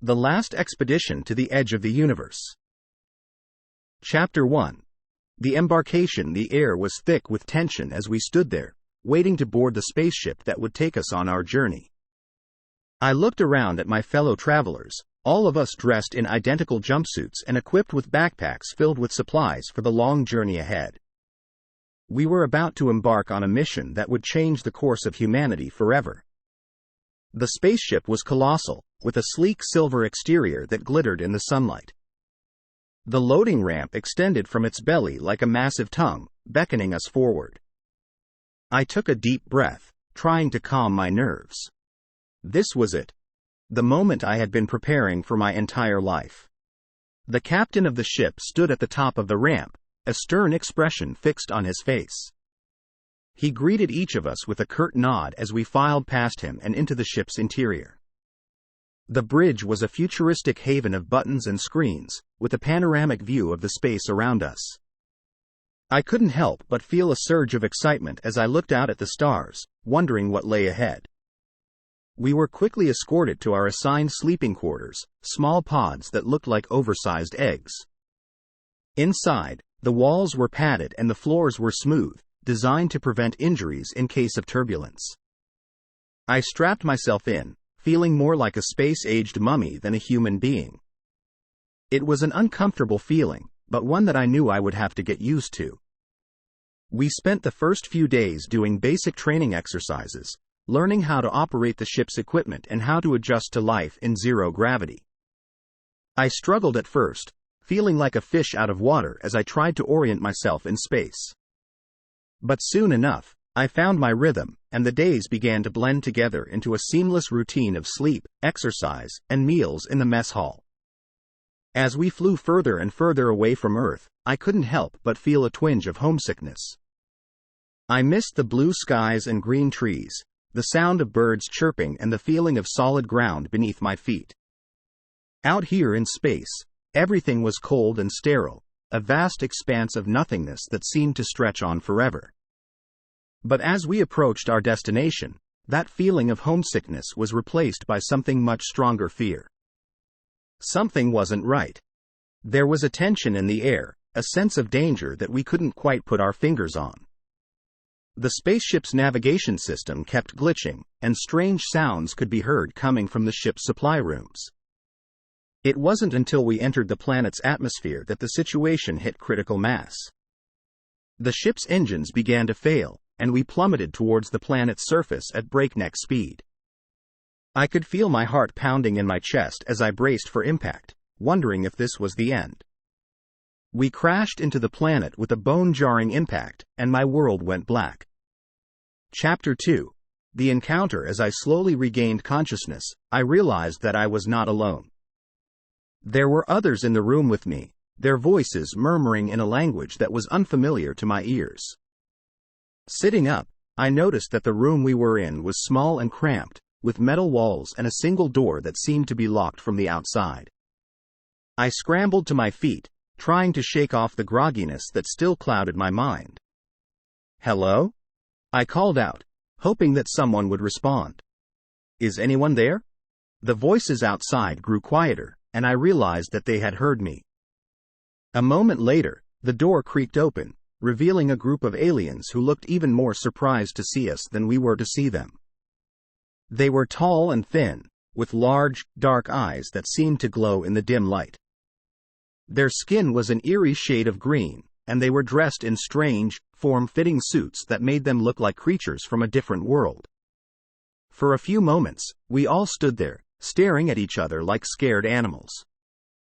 The Last Expedition to the Edge of the Universe. Chapter 1. The embarkation. The air was thick with tension as we stood there, waiting to board the spaceship that would take us on our journey. I looked around at my fellow travelers, all of us dressed in identical jumpsuits and equipped with backpacks filled with supplies for the long journey ahead. We were about to embark on a mission that would change the course of humanity forever. The spaceship was colossal, with a sleek silver exterior that glittered in the sunlight. The loading ramp extended from its belly like a massive tongue, beckoning us forward. I took a deep breath, trying to calm my nerves. This was it. The moment I had been preparing for my entire life. The captain of the ship stood at the top of the ramp, a stern expression fixed on his face. He greeted each of us with a curt nod as we filed past him and into the ship's interior. The bridge was a futuristic haven of buttons and screens, with a panoramic view of the space around us. I couldn't help but feel a surge of excitement as I looked out at the stars, wondering what lay ahead. We were quickly escorted to our assigned sleeping quarters, small pods that looked like oversized eggs. Inside, the walls were padded and the floors were smooth, designed to prevent injuries in case of turbulence. I strapped myself in, feeling more like a space-aged mummy than a human being. It was an uncomfortable feeling, but one that I knew I would have to get used to. We spent the first few days doing basic training exercises, learning how to operate the ship's equipment and how to adjust to life in zero gravity. I struggled at first, feeling like a fish out of water as I tried to orient myself in space. But soon enough, I found my rhythm, and the days began to blend together into a seamless routine of sleep, exercise, and meals in the mess hall. As we flew further and further away from Earth, I couldn't help but feel a twinge of homesickness. I missed the blue skies and green trees, the sound of birds chirping and the feeling of solid ground beneath my feet. Out here in space, everything was cold and sterile, a vast expanse of nothingness that seemed to stretch on forever. But as we approached our destination, that feeling of homesickness was replaced by something much stronger: fear. Something wasn't right. There was a tension in the air, a sense of danger that we couldn't quite put our fingers on. The spaceship's navigation system kept glitching, and strange sounds could be heard coming from the ship's supply rooms. It wasn't until we entered the planet's atmosphere that the situation hit critical mass. The ship's engines began to fail, and we plummeted towards the planet's surface at breakneck speed. I could feel my heart pounding in my chest as I braced for impact, wondering if this was the end. We crashed into the planet with a bone-jarring impact, and my world went black. Chapter 2. The encounter. As I slowly regained consciousness, I realized that I was not alone. There were others in the room with me, their voices murmuring in a language that was unfamiliar to my ears. Sitting up, I noticed that the room we were in was small and cramped, with metal walls and a single door that seemed to be locked from the outside. I scrambled to my feet, trying to shake off the grogginess that still clouded my mind. "Hello?" I called out, hoping that someone would respond. "Is anyone there?" The voices outside grew quieter, and I realized that they had heard me. A moment later, the door creaked open, revealing a group of aliens who looked even more surprised to see us than we were to see them. They were tall and thin, with large, dark eyes that seemed to glow in the dim light. Their skin was an eerie shade of green, and they were dressed in strange, form-fitting suits that made them look like creatures from a different world. For a few moments, we all stood there, staring at each other like scared animals.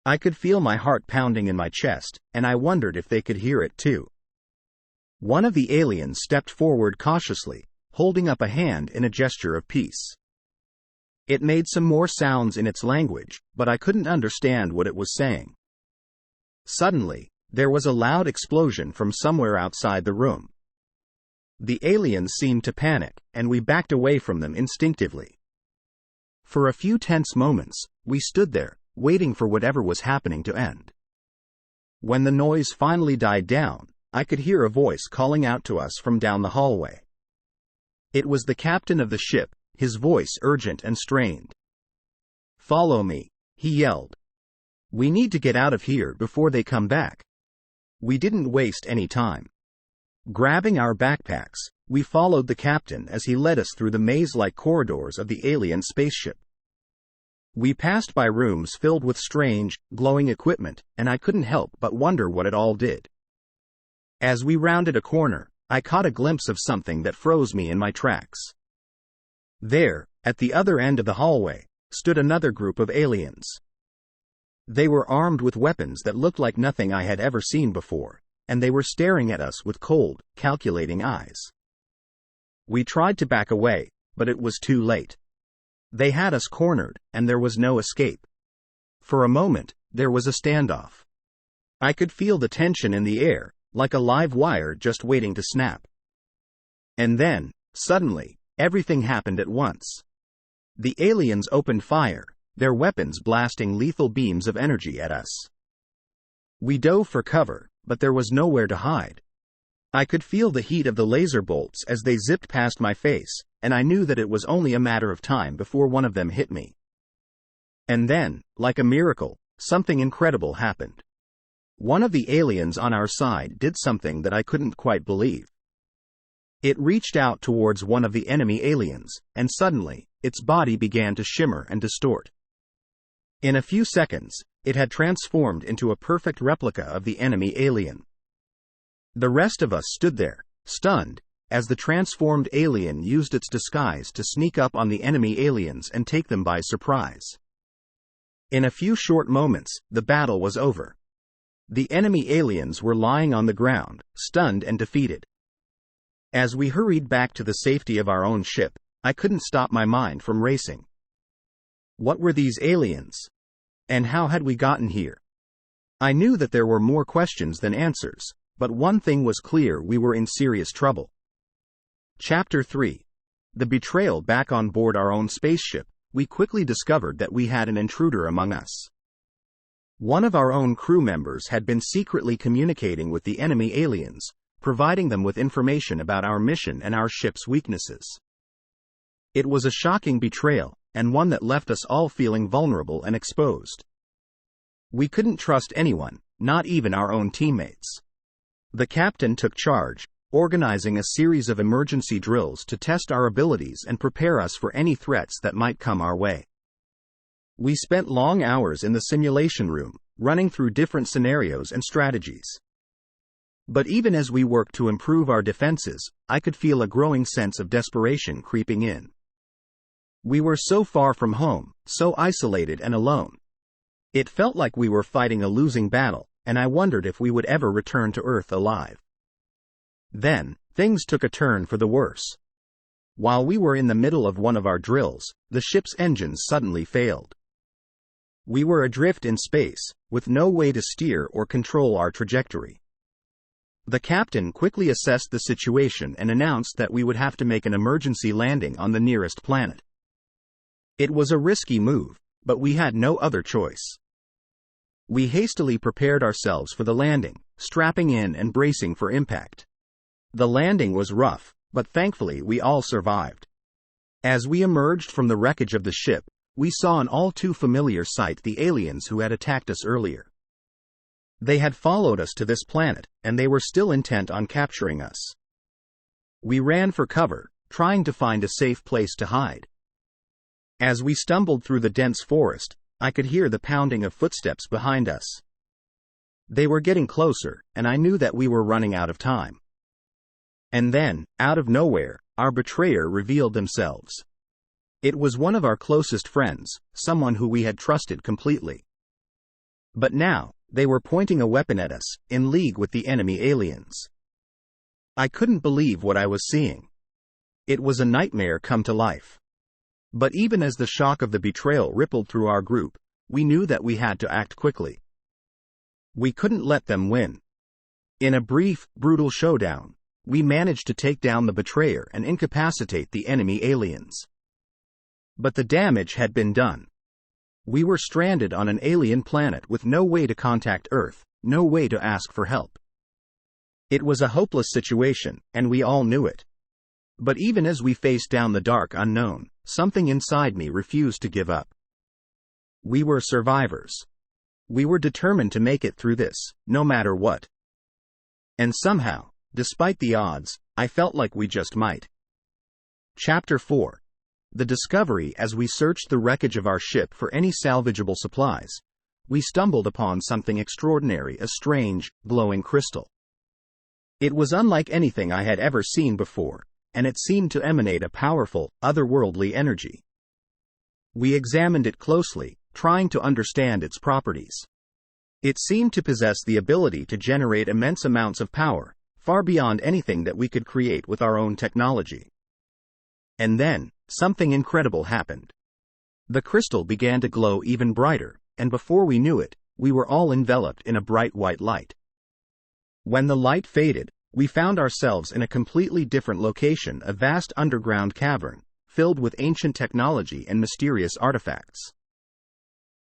I could feel my heart pounding in my chest, and I wondered if they could hear it too. One of the aliens stepped forward cautiously, holding up a hand in a gesture of peace. It made some more sounds in its language, but I couldn't understand what it was saying. Suddenly, there was a loud explosion from somewhere outside the room. The aliens seemed to panic, and we backed away from them instinctively. For a few tense moments, we stood there, waiting for whatever was happening to end. When the noise finally died down, I could hear a voice calling out to us from down the hallway. It was the captain of the ship, his voice urgent and strained. "Follow me," he yelled. "We need to get out of here before they come back." We didn't waste any time. Grabbing our backpacks, we followed the captain as he led us through the maze-like corridors of the alien spaceship. We passed by rooms filled with strange, glowing equipment, and I couldn't help but wonder what it all did. As we rounded a corner, I caught a glimpse of something that froze me in my tracks. There, at the other end of the hallway, stood another group of aliens. They were armed with weapons that looked like nothing I had ever seen before, and they were staring at us with cold, calculating eyes. We tried to back away, but it was too late. They had us cornered, and there was no escape. For a moment, there was a standoff. I could feel the tension in the air, like a live wire just waiting to snap. And then, suddenly, everything happened at once. The aliens opened fire, their weapons blasting lethal beams of energy at us. We dove for cover, but there was nowhere to hide. I could feel the heat of the laser bolts as they zipped past my face, and I knew that it was only a matter of time before one of them hit me. And then, like a miracle, something incredible happened. One of the aliens on our side did something that I couldn't quite believe. It reached out towards one of the enemy aliens, and suddenly, its body began to shimmer and distort. In a few seconds, it had transformed into a perfect replica of the enemy alien. The rest of us stood there, stunned, as the transformed alien used its disguise to sneak up on the enemy aliens and take them by surprise. In a few short moments, the battle was over. The enemy aliens were lying on the ground, stunned and defeated. As we hurried back to the safety of our own ship, I couldn't stop my mind from racing. What were these aliens? And how had we gotten here? I knew that there were more questions than answers, but one thing was clear: we were in serious trouble. Chapter 3. The betrayal. Back on board our own spaceship, we quickly discovered that we had an intruder among us. One of our own crew members had been secretly communicating with the enemy aliens, providing them with information about our mission and our ship's weaknesses. It was a shocking betrayal, and one that left us all feeling vulnerable and exposed. We couldn't trust anyone, not even our own teammates. The captain took charge, organizing a series of emergency drills to test our abilities and prepare us for any threats that might come our way. We spent long hours in the simulation room, running through different scenarios and strategies. But even as we worked to improve our defenses, I could feel a growing sense of desperation creeping in. We were so far from home, so isolated and alone. It felt like we were fighting a losing battle, and I wondered if we would ever return to Earth alive. Then, things took a turn for the worse. While we were in the middle of one of our drills, the ship's engines suddenly failed. We were adrift in space, with no way to steer or control our trajectory. The captain quickly assessed the situation and announced that we would have to make an emergency landing on the nearest planet. It was a risky move, but we had no other choice. We hastily prepared ourselves for the landing, strapping in and bracing for impact. The landing was rough, but thankfully we all survived. As we emerged from the wreckage of the ship, we saw an all too familiar sight: the aliens who had attacked us earlier. They had followed us to this planet, and they were still intent on capturing us. We ran for cover, trying to find a safe place to hide. As we stumbled through the dense forest, I could hear the pounding of footsteps behind us. They were getting closer, and I knew that we were running out of time. And then, out of nowhere, our betrayer revealed themselves. It was one of our closest friends, someone who we had trusted completely. But now, they were pointing a weapon at us, in league with the enemy aliens. I couldn't believe what I was seeing. It was a nightmare come to life. But even as the shock of the betrayal rippled through our group, we knew that we had to act quickly. We couldn't let them win. In a brief, brutal showdown, we managed to take down the betrayer and incapacitate the enemy aliens. But the damage had been done. We were stranded on an alien planet with no way to contact Earth, no way to ask for help. It was a hopeless situation, and we all knew it. But even as we faced down the dark unknown, something inside me refused to give up. We were survivors. We were determined to make it through this, no matter what. And somehow, despite the odds, I felt like we just might. Chapter 4. The discovery. As we searched the wreckage of our ship for any salvageable supplies, we stumbled upon something extraordinary, a strange, glowing crystal. It was unlike anything I had ever seen before, and it seemed to emanate a powerful, otherworldly energy. We examined it closely, trying to understand its properties. It seemed to possess the ability to generate immense amounts of power, far beyond anything that we could create with our own technology. And then, something incredible happened. The crystal began to glow even brighter, and before we knew it, we were all enveloped in a bright white light. When the light faded, we found ourselves in a completely different location, a vast underground cavern, filled with ancient technology and mysterious artifacts.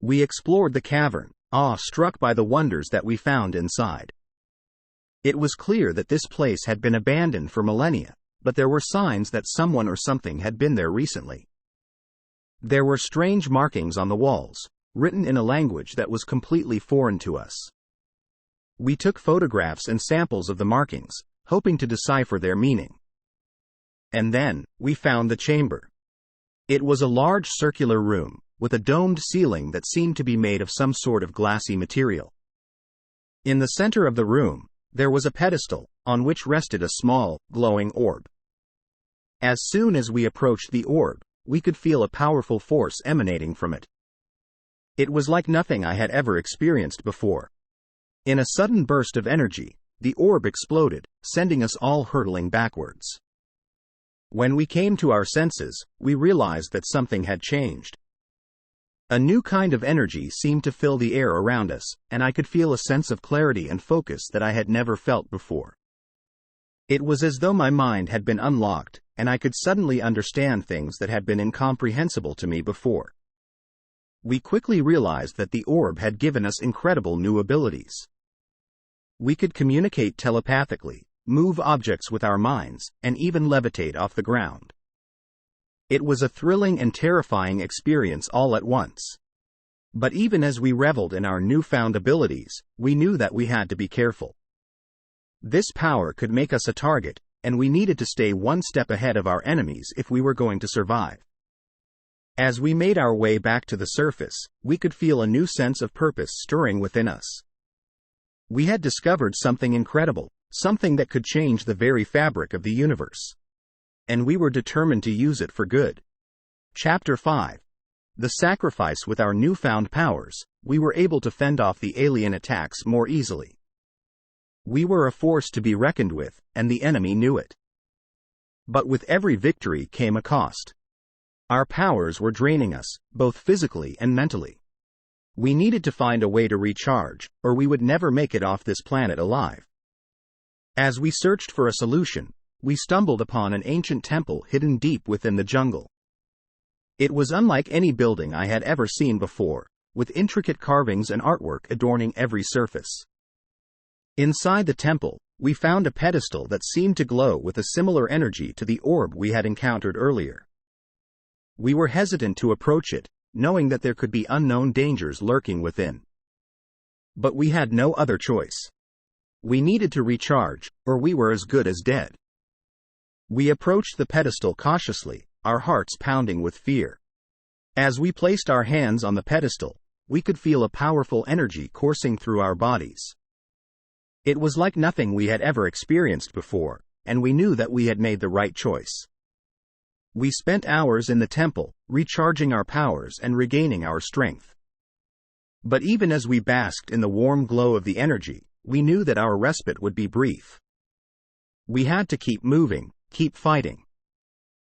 We explored the cavern, awe-struck by the wonders that we found inside. It was clear that this place had been abandoned for millennia, but there were signs that someone or something had been there recently. There were strange markings on the walls, written in a language that was completely foreign to us. We took photographs and samples of the markings, hoping to decipher their meaning. And then, we found the chamber. It was a large circular room, with a domed ceiling that seemed to be made of some sort of glassy material. In the center of the room, there was a pedestal, on which rested a small, glowing orb. As soon as we approached the orb, we could feel a powerful force emanating from it. It was like nothing I had ever experienced before. In a sudden burst of energy, the orb exploded, sending us all hurtling backwards. When we came to our senses, we realized that something had changed. A new kind of energy seemed to fill the air around us, and I could feel a sense of clarity and focus that I had never felt before. It was as though my mind had been unlocked, and I could suddenly understand things that had been incomprehensible to me before. We quickly realized that the orb had given us incredible new abilities. We could communicate telepathically, move objects with our minds, and even levitate off the ground. It was a thrilling and terrifying experience all at once. But even as we reveled in our newfound abilities, we knew that we had to be careful. This power could make us a target, and we needed to stay one step ahead of our enemies if we were going to survive. As we made our way back to the surface, we could feel a new sense of purpose stirring within us. We had discovered something incredible, something that could change the very fabric of the universe. And we were determined to use it for good. Chapter 5. The sacrifice. With our newfound powers, we were able to fend off the alien attacks more easily. We were a force to be reckoned with, and the enemy knew it. But with every victory came a cost. Our powers were draining us, both physically and mentally. We needed to find a way to recharge, or we would never make it off this planet alive. As we searched for a solution, we stumbled upon an ancient temple hidden deep within the jungle. It was unlike any building I had ever seen before, with intricate carvings and artwork adorning every surface. Inside the temple, we found a pedestal that seemed to glow with a similar energy to the orb we had encountered earlier. We were hesitant to approach it, knowing that there could be unknown dangers lurking within. But we had no other choice. We needed to recharge, or we were as good as dead. We approached the pedestal cautiously, our hearts pounding with fear. As we placed our hands on the pedestal, we could feel a powerful energy coursing through our bodies. It was like nothing we had ever experienced before, and we knew that we had made the right choice. We spent hours in the temple, recharging our powers and regaining our strength. But even as we basked in the warm glow of the energy, we knew that our respite would be brief. We had to keep moving, keep fighting.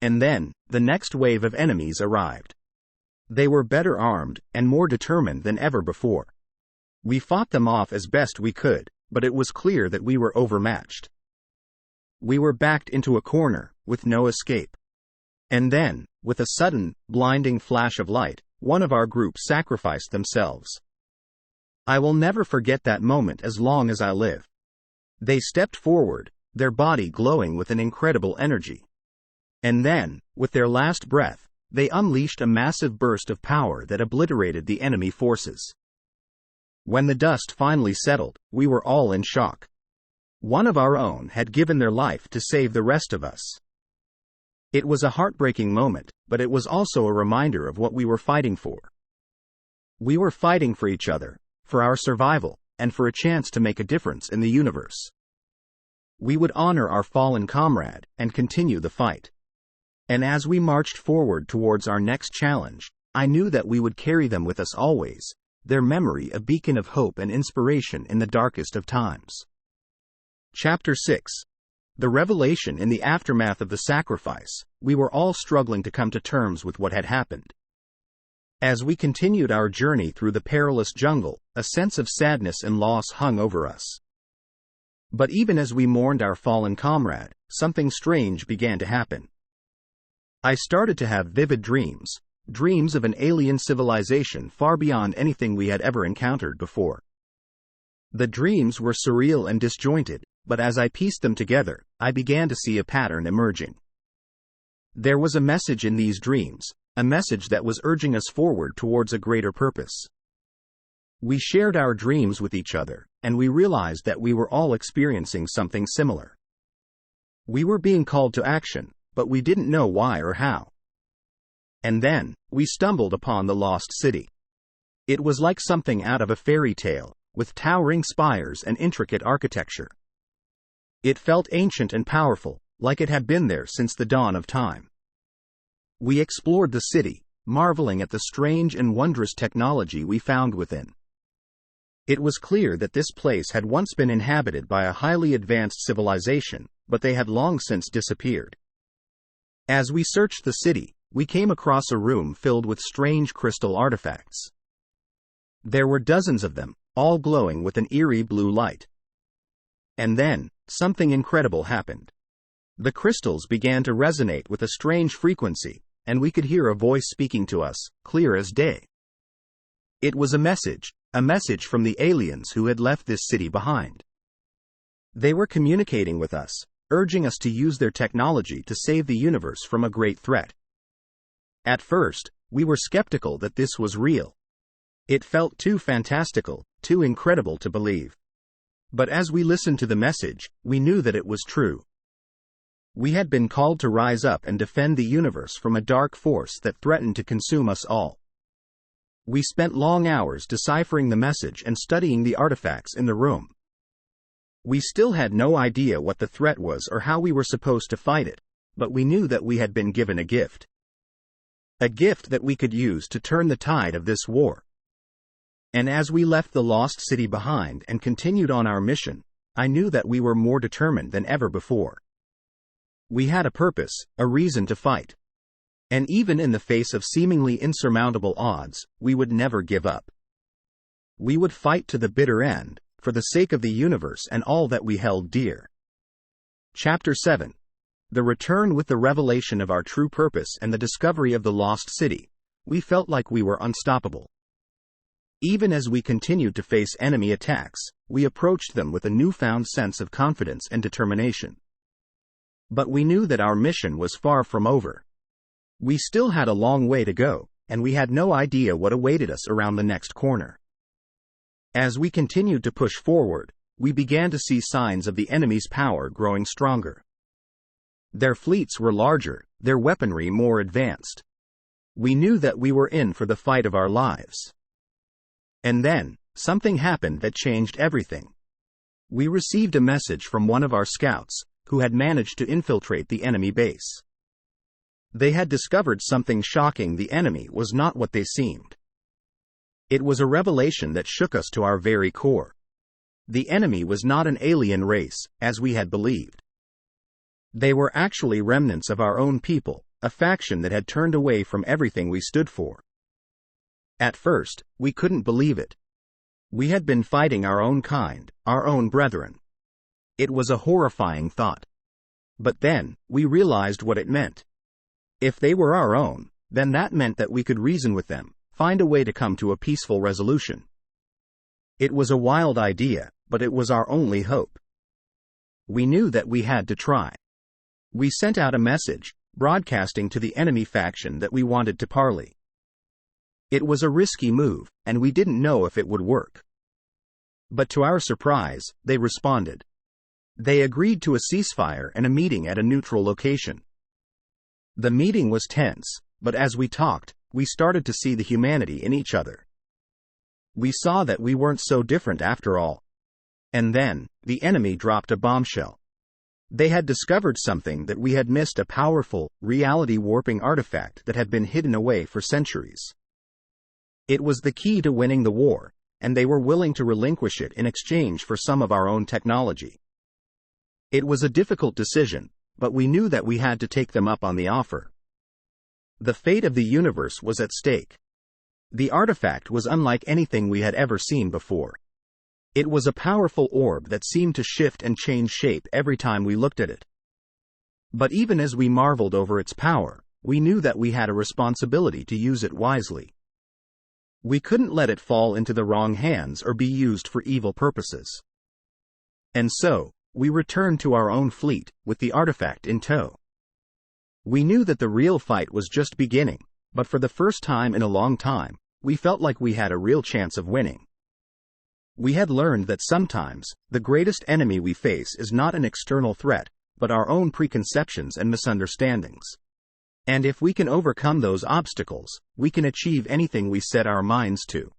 And then, the next wave of enemies arrived. They were better armed, and more determined than ever before. We fought them off as best we could, but it was clear that we were overmatched. We were backed into a corner, with no escape. And then, with a sudden, blinding flash of light, one of our group sacrificed themselves. I will never forget that moment as long as I live. They stepped forward, their body glowing with an incredible energy. And then, with their last breath, they unleashed a massive burst of power that obliterated the enemy forces. When the dust finally settled, we were all in shock. One of our own had given their life to save the rest of us. It was a heartbreaking moment, but it was also a reminder of what we were fighting for. We were fighting for each other, for our survival, and for a chance to make a difference in the universe. We would honor our fallen comrade and continue the fight. And as we marched forward towards our next challenge, I knew that we would carry them with us always, their memory a beacon of hope and inspiration in the darkest of times. Chapter 6. The revelation. In the aftermath of the sacrifice, we were all struggling to come to terms with what had happened. As we continued our journey through the perilous jungle, a sense of sadness and loss hung over us. But even as we mourned our fallen comrade, something strange began to happen. I started to have vivid dreams of an alien civilization far beyond anything we had ever encountered before. The dreams were surreal and disjointed, but as I pieced them together, I began to see a pattern emerging. There was a message in these dreams, a message that was urging us forward towards a greater purpose. We shared our dreams with each other, and we realized that we were all experiencing something similar. We were being called to action, but we didn't know why or how. And then, we stumbled upon the lost city. It was like something out of a fairy tale, with towering spires and intricate architecture. It felt ancient and powerful, like it had been there since the dawn of time. We explored the city, marveling at the strange and wondrous technology we found within. It was clear that this place had once been inhabited by a highly advanced civilization, but they had long since disappeared. As we searched the city, we came across a room filled with strange crystal artifacts. There were dozens of them, all glowing with an eerie blue light. And then, something incredible happened. The crystals began to resonate with a strange frequency, and we could hear a voice speaking to us, clear as day. It was a message from the aliens who had left this city behind. They were communicating with us, urging us to use their technology to save the universe from a great threat. At first, we were skeptical that this was real. It felt too fantastical, too incredible to believe. But as we listened to the message, we knew that it was true. We had been called to rise up and defend the universe from a dark force that threatened to consume us all. We spent long hours deciphering the message and studying the artifacts in the room. We still had no idea what the threat was or how we were supposed to fight it, but we knew that we had been given a gift. A gift that we could use to turn the tide of this war. And as we left the lost city behind and continued on our mission, I knew that we were more determined than ever before. We had a purpose, a reason to fight. And even in the face of seemingly insurmountable odds, we would never give up. We would fight to the bitter end, for the sake of the universe and all that we held dear. Chapter 7. The return. With the revelation of our true purpose and the discovery of the lost city, we felt like we were unstoppable. Even as we continued to face enemy attacks, we approached them with a newfound sense of confidence and determination. But we knew that our mission was far from over. We still had a long way to go, and we had no idea what awaited us around the next corner. As we continued to push forward, we began to see signs of the enemy's power growing stronger. Their fleets were larger, their weaponry more advanced. We knew that we were in for the fight of our lives. And then, something happened that changed everything. We received a message from one of our scouts, who had managed to infiltrate the enemy base. They had discovered something shocking. The enemy was not what they seemed. It was a revelation that shook us to our very core. The enemy was not an alien race, as we had believed. They were actually remnants of our own people, a faction that had turned away from everything we stood for. At first, we couldn't believe it. We had been fighting our own kind, our own brethren. It was a horrifying thought. But then, we realized what it meant. If they were our own, then that meant that we could reason with them, find a way to come to a peaceful resolution. It was a wild idea, but it was our only hope. We knew that we had to try. We sent out a message, broadcasting to the enemy faction that we wanted to parley. It was a risky move, and we didn't know if it would work. But to our surprise, they responded. They agreed to a ceasefire and a meeting at a neutral location. The meeting was tense, but as we talked, we started to see the humanity in each other. We saw that we weren't so different after all. And then, the enemy dropped a bombshell. They had discovered something that we had missed, a powerful, reality-warping artifact that had been hidden away for centuries. It was the key to winning the war, and they were willing to relinquish it in exchange for some of our own technology. It was a difficult decision, but we knew that we had to take them up on the offer. The fate of the universe was at stake. The artifact was unlike anything we had ever seen before. It was a powerful orb that seemed to shift and change shape every time we looked at it. But even as we marveled over its power, we knew that we had a responsibility to use it wisely. We couldn't let it fall into the wrong hands or be used for evil purposes. And so, we returned to our own fleet, with the artifact in tow. We knew that the real fight was just beginning, but for the first time in a long time, we felt like we had a real chance of winning. We had learned that sometimes, the greatest enemy we face is not an external threat, but our own preconceptions and misunderstandings. And if we can overcome those obstacles, we can achieve anything we set our minds to.